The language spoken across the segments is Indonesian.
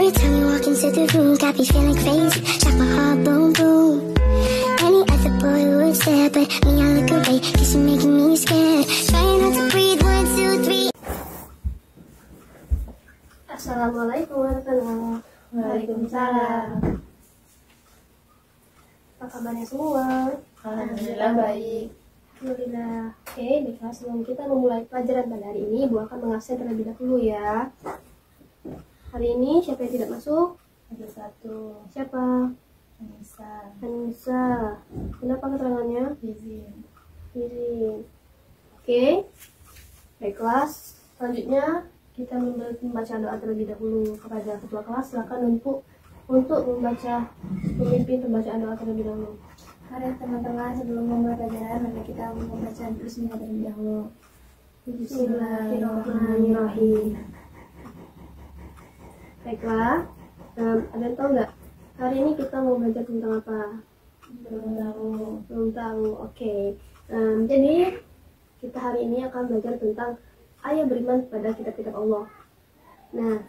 Every time you walk into the room, got me feeling crazy, like my heart boom boom. Any other boy would stare, but me I look away, cause you're making me scared. Trying not to breathe, 1, 2, 3. Assalamualaikum warahmatullahi wabarakatuh. Waalaikumsalam. Apa kabarnya semua? Alhamdulillah baik. Alhamdulillah. Oke, baiklah, sebelum kita memulai pelajaran pada hari ini, Bu akan mengabsen terlebih dahulu ya. Hari ini siapa yang tidak masuk? Ada satu. Siapa? Anissa. Kenapa keterangannya? Izin. Izin. Oke. Baiklah, selanjutnya kita membaca doa terlebih dahulu. Kepada ketua kelas silakan untuk memimpin pembacaan doa terlebih dahulu. Mari teman-teman, sebelum memulai pelajaran mari kita membaca bismillah terlebih dahulu. Bismillahirrahmanirrahim. Baiklah, ada yang tahu nggak? Hari ini kita mau belajar tentang apa? Belum tahu. Oke. Jadi kita hari ini akan belajar tentang ayat beriman kepada kitab-kitab Allah. Nah,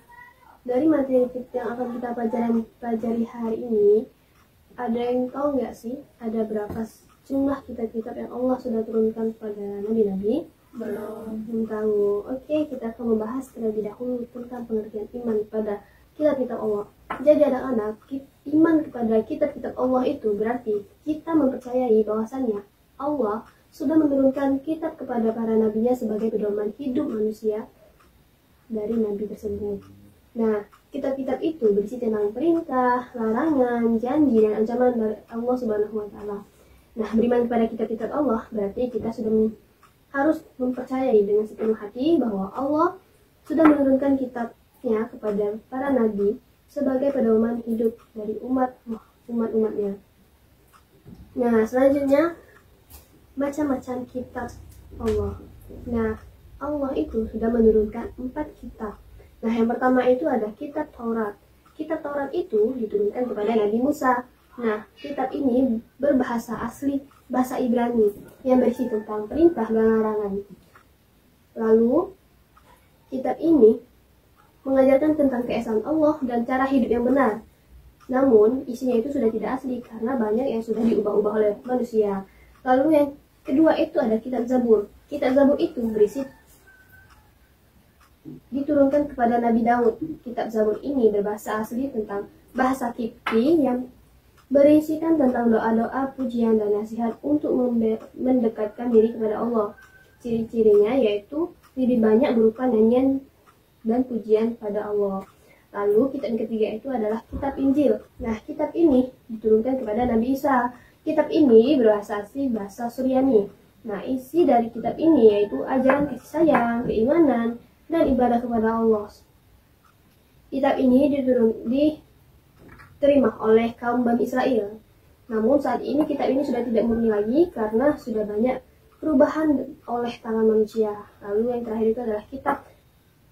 dari materi yang akan kita pelajari hari ini, ada yang tahu nggak sih ada berapa jumlah kitab-kitab yang Allah sudah turunkan kepada nabi-nabi? Belum tahu. Oke, kita akan membahas terlebih dahulu tentang pengertian iman kepada kitab-kitab Allah. Jadi anak-anak, iman kepada kitab-kitab Allah itu berarti kita mempercayai bahwasannya Allah sudah menurunkan kitab kepada para nabinya sebagai pedoman hidup manusia dari nabi tersebut. Nah, kitab-kitab itu berisi tentang perintah, larangan, janji, dan ancaman dari Allah Subhanahu wa Ta'ala. Nah, beriman kepada kitab-kitab Allah berarti kita sudah harus mempercayai dengan sepenuh hati bahwa Allah sudah menurunkan kitabnya kepada para nabi sebagai pedoman hidup dari umat-umatnya. Nah, selanjutnya macam-macam kitab Allah. Nah, Allah itu sudah menurunkan 4 kitab. Nah, yang pertama itu ada kitab Taurat. Kitab Taurat itu diturunkan kepada Nabi Musa. Nah, kitab ini berbahasa asli bahasa Ibrani yang berisi tentang perintah dan larangan. Lalu, kitab ini mengajarkan tentang keesaan Allah dan cara hidup yang benar. Namun, isinya itu sudah tidak asli karena banyak yang sudah diubah-ubah oleh manusia. Lalu yang kedua itu ada kitab Zabur. Kitab Zabur itu diturunkan kepada Nabi Daud. Kitab Zabur ini berbahasa asli tentang bahasa Kipti yang berisikan tentang doa-doa, pujian, dan nasihat untuk mendekatkan diri kepada Allah. Ciri-cirinya yaitu lebih banyak berupa nyanyian dan pujian pada Allah. Lalu kitab yang ketiga itu adalah kitab Injil. Nah, kitab ini diturunkan kepada Nabi Isa. Kitab ini berbahasa asli bahasa Suryani. Nah, isi dari kitab ini yaitu ajaran kasih sayang, keimanan, dan ibadah kepada Allah. Kitab ini diterima oleh kaum Bani Israel. Namun saat ini kitab ini sudah tidak murni lagi karena sudah banyak perubahan oleh tangan manusia. Lalu yang terakhir itu adalah kitab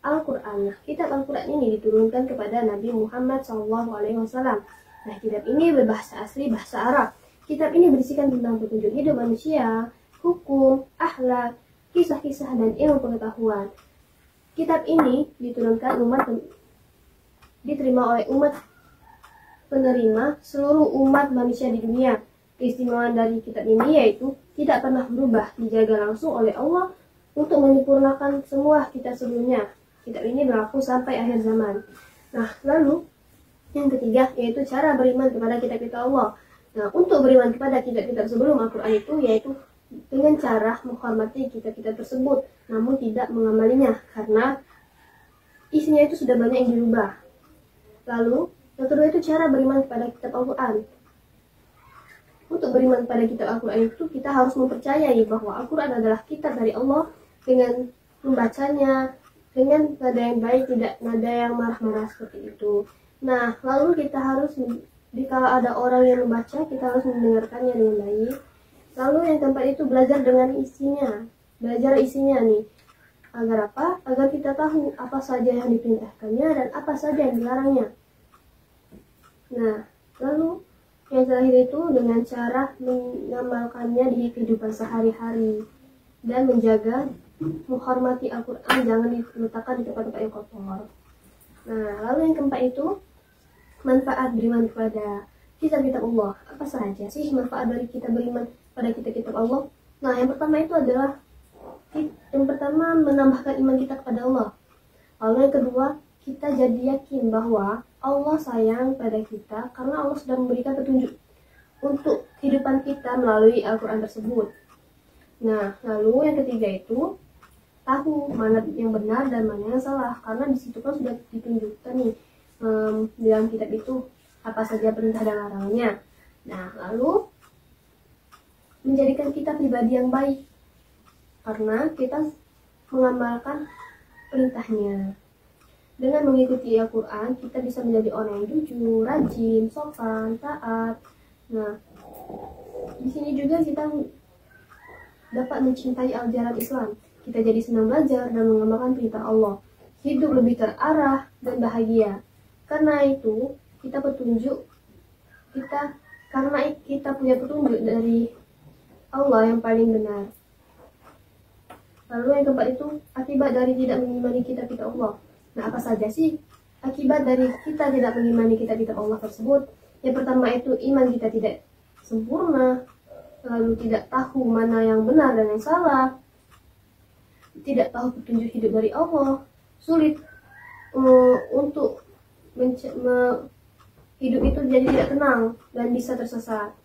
Al-Quran. Nah, kitab Al-Quran ini diturunkan kepada Nabi Muhammad SAW. Nah, kitab ini berbahasa asli bahasa Arab. Kitab ini berisikan tentang petunjuk hidup manusia, hukum, akhlak, kisah-kisah, dan ilmu pengetahuan. Kitab ini diterima oleh umat penerima seluruh umat manusia di dunia. Keistimewaan dari kitab ini yaitu tidak pernah berubah, dijaga langsung oleh Allah untuk menyempurnakan semua kitab sebelumnya. Kitab ini berlaku sampai akhir zaman. Nah, lalu yang ketiga yaitu cara beriman kepada kitab-kitab Allah. Nah, untuk beriman kepada kitab-kitab sebelum Al-Quran itu yaitu dengan cara menghormati kitab-kitab tersebut, namun tidak mengamalinya karena isinya itu sudah banyak yang dirubah. Lalu, yang kedua itu cara beriman kepada kitab Al-Quran. Untuk beriman kepada kitab Al-Quran itu kita harus mempercayai bahwa Al-Quran adalah kitab dari Allah dengan membacanya dengan nada yang baik, tidak nada yang marah-marah seperti itu. Nah, lalu kita harus, kalau ada orang yang membaca, kita harus mendengarkannya dengan baik. Lalu yang keempat itu belajar dengan isinya. Belajar isinya nih. Agar apa? Agar kita tahu apa saja yang diperintahkannya dan apa saja yang dilarangnya. Nah, lalu yang terakhir itu dengan cara mengamalkannya di kehidupan sehari-hari. Dan menjaga, menghormati Al-Quran, jangan diletakkan di tempat-tempat yang kotor. Nah, lalu yang keempat itu manfaat beriman kepada kitab-kitab Allah. Apa saja sih manfaat dari kita beriman pada kitab-kitab Allah? Nah, yang pertama itu adalah menambahkan iman kita kepada Allah. Lalu yang kedua, kita jadi yakin bahwa Allah sayang pada kita karena Allah sudah memberikan petunjuk untuk kehidupan kita melalui Al-Quran tersebut. Nah, lalu yang ketiga itu tahu mana yang benar dan mana yang salah, karena di situ kan sudah ditunjukkan nih di dalam kitab itu apa saja perintah dan larangannya. Nah, lalu menjadikan kita pribadi yang baik karena kita mengamalkan perintahnya. Dengan mengikuti Al-Quran, kita bisa menjadi orang yang jujur, rajin, sopan, taat. Nah, di sini juga kita dapat mencintai ajaran Islam. Kita jadi senang belajar dan mengamalkan perintah Allah. Hidup lebih terarah dan bahagia. Karena itu, karena kita punya petunjuk dari Allah yang paling benar. Lalu yang keempat itu akibat dari tidak mengimani kitab-kitab Allah. Nah, apa saja sih akibat dari kita tidak mengimani kitab-kitab Allah tersebut? Yang pertama itu iman kita tidak sempurna, lalu tidak tahu mana yang benar dan yang salah, tidak tahu petunjuk hidup dari Allah, sulit untuk hidup itu jadi tidak tenang dan bisa tersesat.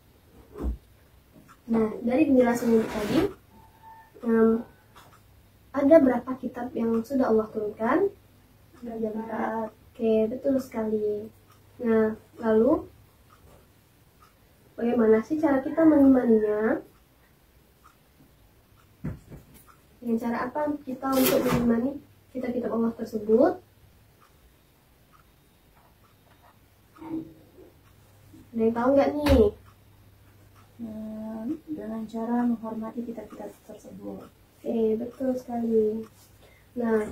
Nah, dari penjelasan ini tadi, ada berapa kitab yang sudah Allah turunkan? Ada 4. Oke, betul sekali. Nah, lalu bagaimana sih cara kita mengimaninya? Dengan cara apa kita untuk mengimani kitab-kitab Allah tersebut? Ada yang tahu nggak nih? Dengan cara menghormati kitab-kitab tersebut. Oke, betul sekali. Nah,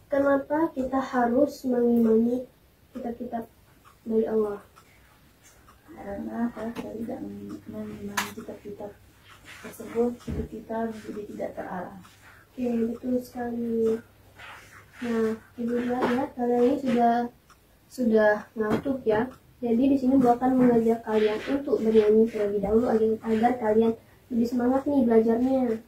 kenapa kita harus mengimani kitab-kitab dari Allah? Karena kalau kita tidak mengimani kitab-kitab tersebut, hidup kita menjadi tidak terarah. Oke, betul sekali. Nah, ibu lihat ya, kalian ini sudah ngantuk ya. Jadi di sini Bu akan mengajak kalian untuk bernyanyi terlebih dahulu agar kalian lebih semangat nih belajarnya.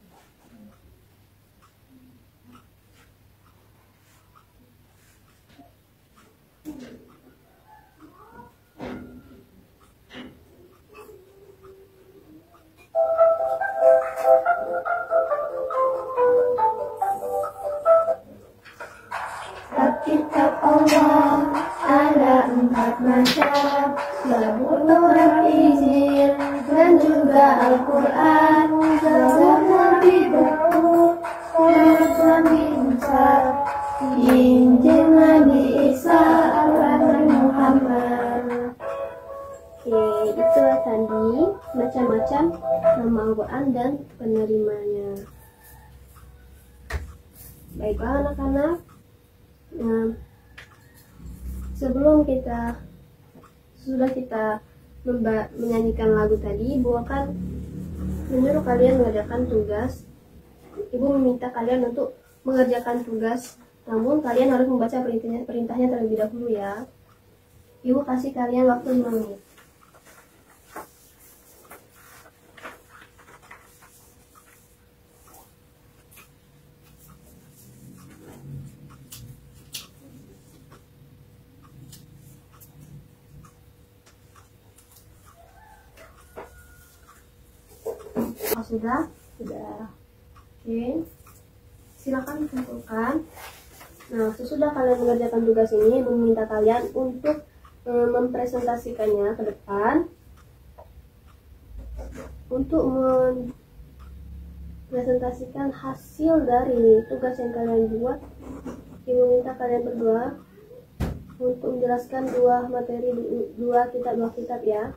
Kitab Allah ada 4 macam, Zabur, Taurat, Injil, dan juga Al-Quran. Zabur Nabi Daud, Taurat Nabi Musa, Injil Nabi Isa, Al-Quran Muhammad. Oke, itulah tadi macam-macam nama Al-Quran dan penerimanya. Baiklah anak-anak. Nah, sebelum kita menyanyikan lagu tadi, Ibu akan menyuruh kalian mengerjakan tugas. Ibu meminta kalian untuk mengerjakan tugas, namun kalian harus membaca perintahnya terlebih dahulu ya. Ibu kasih kalian waktu 5 menit. Sudah? Oke. Silakan kumpulkan. Nah, sesudah kalian mengerjakan tugas ini, Ibu meminta kalian untuk mempresentasikannya ke depan. Untuk mempresentasikan hasil dari tugas yang kalian buat, Ibu minta kalian berdua untuk menjelaskan dua kitab ya.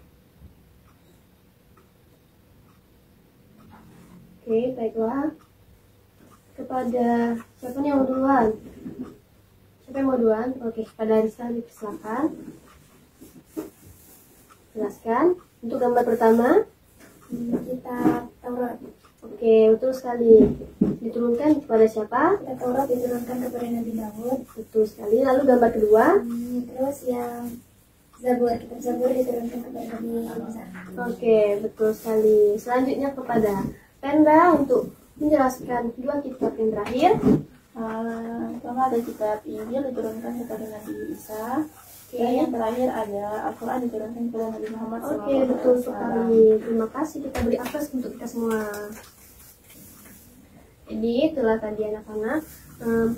Oke, baiklah. Kepada siapa nih yang mau duluan? Siapa yang mau duluan? Oke, pada Risa silakan. Jelaskan. Untuk gambar pertama, Kitab Taurat. Oke, betul sekali. Diturunkan kepada siapa? Kitab Taurat diturunkan kepada Nabi Daud. Betul sekali. Lalu gambar kedua. Terus yang kitab Zabur diturunkan kepada Nabi Musa. Oke, betul sekali. Selanjutnya kepada Penda untuk menjelaskan dua kitab yang terakhir. Pertama ada kitab Injil diturunkan kepada Nabi Isa. Dan yang terakhir ada Al-Quran diturunkan kepada Nabi Muhammad SAW. Oke, betul sekali. Terima kasih, kita beri aplaus untuk kita semua. Jadi itulah tadi anak-anak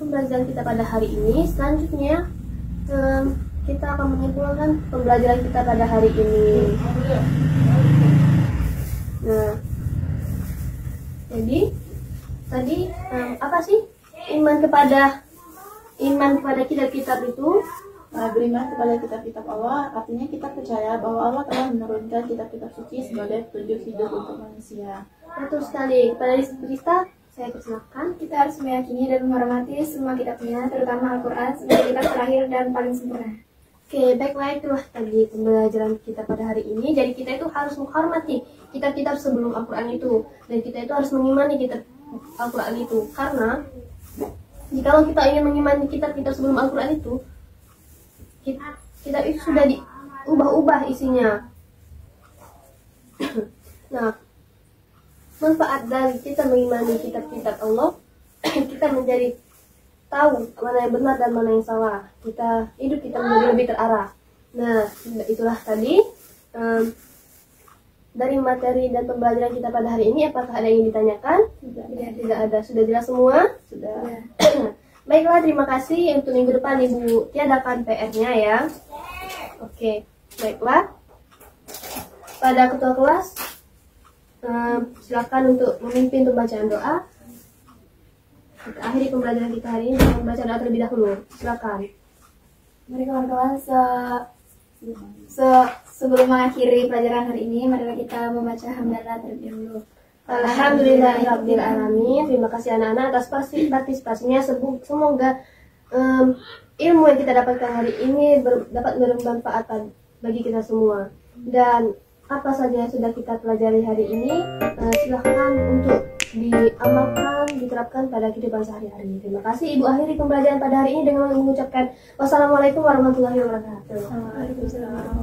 pembelajaran kita pada hari ini. Selanjutnya kita akan menyimpulkan pembelajaran kita pada hari ini. Nah, jadi tadi apa sih iman kepada kitab-kitab itu? Beriman kepada kitab-kitab Allah artinya kita percaya bahwa Allah telah menurunkan kitab-kitab suci sebagai petunjuk hidup untuk manusia. Betul sekali. Kepada Rista, saya persilakan. Kita harus meyakini dan menghormati semua kitabnya, terutama Al-Quran sebagai kitab terakhir dan paling sempurna. Oke, baiklah, itulah tadi pembelajaran kita pada hari ini. Jadi kita itu harus menghormati kitab-kitab sebelum Al-Quran itu, dan kita itu harus mengimani kitab Al-Quran itu. Karena jikalau kita ingin mengimani kitab-kitab sebelum Al-Quran itu, kitab itu sudah diubah-ubah isinya. Nah, manfaat dari kita mengimani kitab-kitab Allah, kita menjadi tahu mana yang benar dan mana yang salah. Hidup kita menjadi lebih terarah. Nah, itulah tadi dari materi dan pembelajaran kita pada hari ini. Apakah ada yang ditanyakan? Tidak ada. Sudah jelas semua? Sudah. Baiklah, terima kasih. Untuk minggu depan Ibu tiadakan PR-nya ya. Oke, baiklah. Pada ketua kelas, silakan untuk memimpin pembacaan doa. Kita akhiri pembelajaran kita hari ini dengan membaca doa terlebih dahulu. Silakan. Mari kawan-kawan, sebelum mengakhiri pelajaran hari ini, marilah kita membaca hamdalah terlebih dahulu. Alhamdulillahirabbil alamin. Terima kasih anak-anak atas partisipasinya. Semoga ilmu yang kita dapatkan hari ini dapat bermanfaat bagi kita semua. Dan apa saja yang sudah kita pelajari hari ini, silahkan untuk diamalkan, diterapkan pada kehidupan sehari-hari. Terima kasih. Ibu akhiri pembelajaran pada hari ini dengan mengucapkan wassalamualaikum warahmatullahi wabarakatuh. Waalaikumsalam.